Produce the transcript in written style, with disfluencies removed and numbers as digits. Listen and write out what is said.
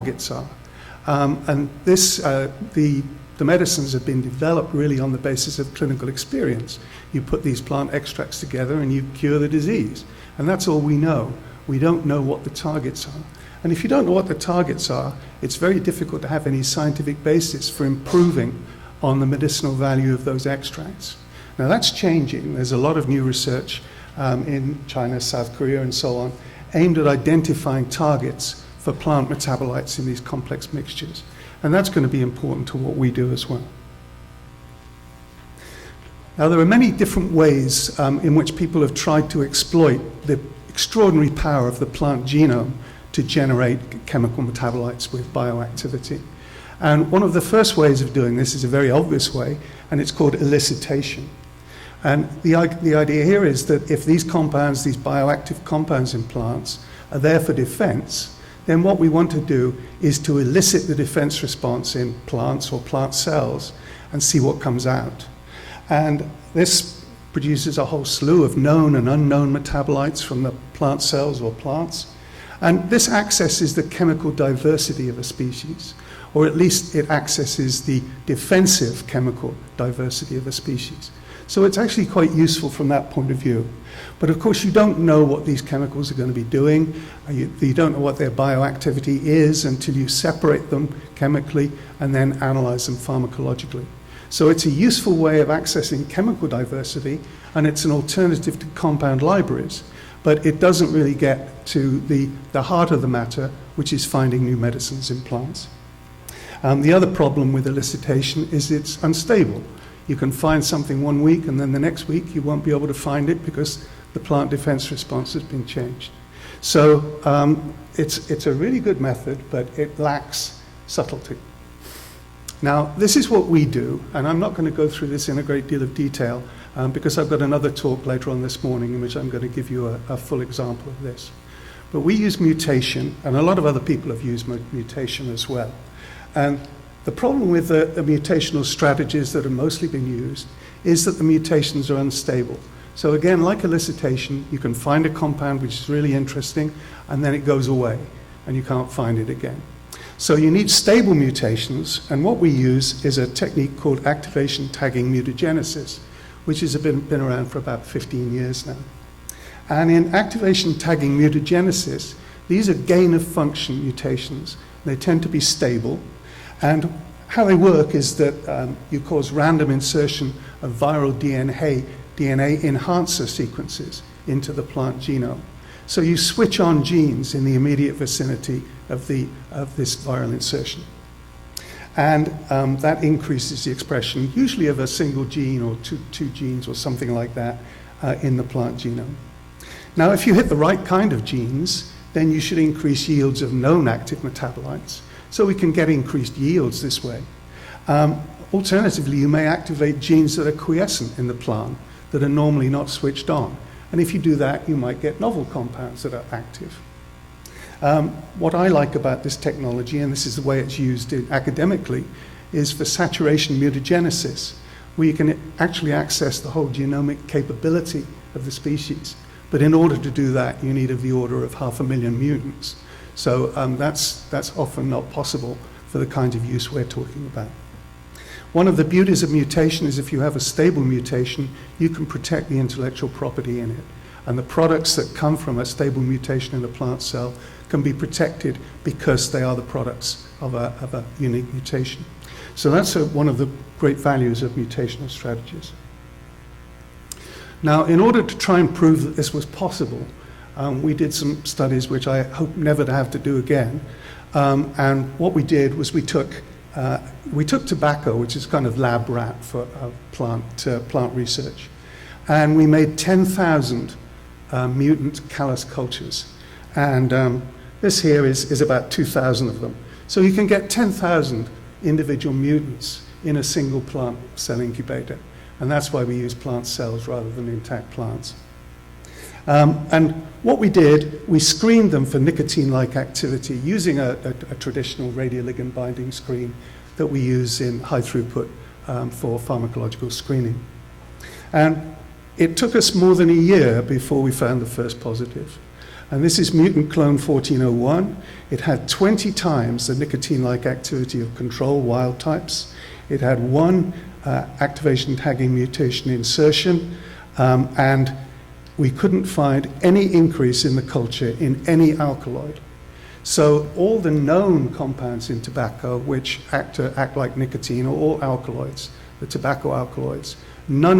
targets are. And this, the medicines have been developed really on the basis of clinical experience. You put these plant extracts together and you cure the disease. And that's all we know. We don't know what the targets are. And if you don't know what the targets are, it's very difficult to have any scientific basis for improving on the medicinal value of those extracts. Now that's changing. There's a lot of new research in China, South Korea, and so on, aimed at identifying targets for plant metabolites in these complex mixtures. And that's going to be important to what we do as well. Now, there are many different ways in which people have tried to exploit the extraordinary power of the plant genome to generate chemical metabolites with bioactivity. And one of the first ways of doing this is a very obvious way, and it's called elicitation. And the idea here is that if these compounds, these bioactive compounds in plants, are there for defense, then what we want to do is to elicit the defense response in plants or plant cells and see what comes out. And this produces a whole slew of known and unknown metabolites from the plant cells or plants. And this accesses the chemical diversity of a species, or at least it accesses the defensive chemical diversity of a species. So it's actually quite useful from that point of view. But of course, you don't know what these chemicals are going to be doing. You don't know what their bioactivity is until you separate them chemically and then analyze them pharmacologically. So it's a useful way of accessing chemical diversity, and it's an alternative to compound libraries. But it doesn't really get to the heart of the matter, which is finding new medicines in plants. The other problem with elicitation is it's unstable. You can find something one week, and then the next week you won't be able to find it because the plant defense response has been changed. So it's a really good method, but it lacks subtlety. Now, this is what we do, and I'm not going to go through this in a great deal of detail because I've got another talk later on this morning in which I'm going to give you a full example of this. But we use mutation, and a lot of other people have used mutation as well. And the problem with the mutational strategies that have mostly been used is that the mutations are unstable. So again, like elicitation, you can find a compound which is really interesting, and then it goes away, and you can't find it again. So you need stable mutations, and what we use is a technique called activation tagging mutagenesis, which has been around for about 15 years now. And in activation tagging mutagenesis, these are gain-of-function mutations. They tend to be stable, and how they work is that you cause random insertion of viral DNA enhancer sequences into the plant genome. So you switch on genes in the immediate vicinity of this viral insertion. And that increases the expression, usually of a single gene or two genes or something like that in the plant genome. Now, if you hit the right kind of genes, then you should increase yields of known active metabolites. So we can get increased yields this way. Alternatively, you may activate genes that are quiescent in the plant that are normally not switched on. And if you do that, you might get novel compounds that are active. What I like about this technology, and this is the way it's used academically, is for saturation mutagenesis, where you can actually access the whole genomic capability of the species. But in order to do that, you need of the order of 500,000 mutants. So that's often not possible for the kind of use we're talking about. One of the beauties of mutation is if you have a stable mutation, you can protect the intellectual property in it. And the products that come from a stable mutation in a plant cell can be protected because they are the products of a unique mutation. So that's one of the great values of mutational strategies. Now, in order to try and prove that this was possible, we did some studies which I hope never to have to do again. And what we did was we took tobacco, which is kind of lab rat for plant research, and we made 10,000 mutant callus cultures. And this here is about 2,000 of them. So you can get 10,000 individual mutants in a single plant cell incubator. And that's why we use plant cells rather than intact plants. And what we did, we screened them for nicotine-like activity using a traditional radioligand binding screen that we use in high throughput for pharmacological screening. And it took us more than a year before we found the first positive. And this is mutant clone 1401. It had 20 times the nicotine-like activity of control wild types. It had one activation tagging mutation insertion, and we couldn't find any increase in the culture in any alkaloid. So all the known compounds in tobacco which act like nicotine are all alkaloids, the tobacco alkaloids. None of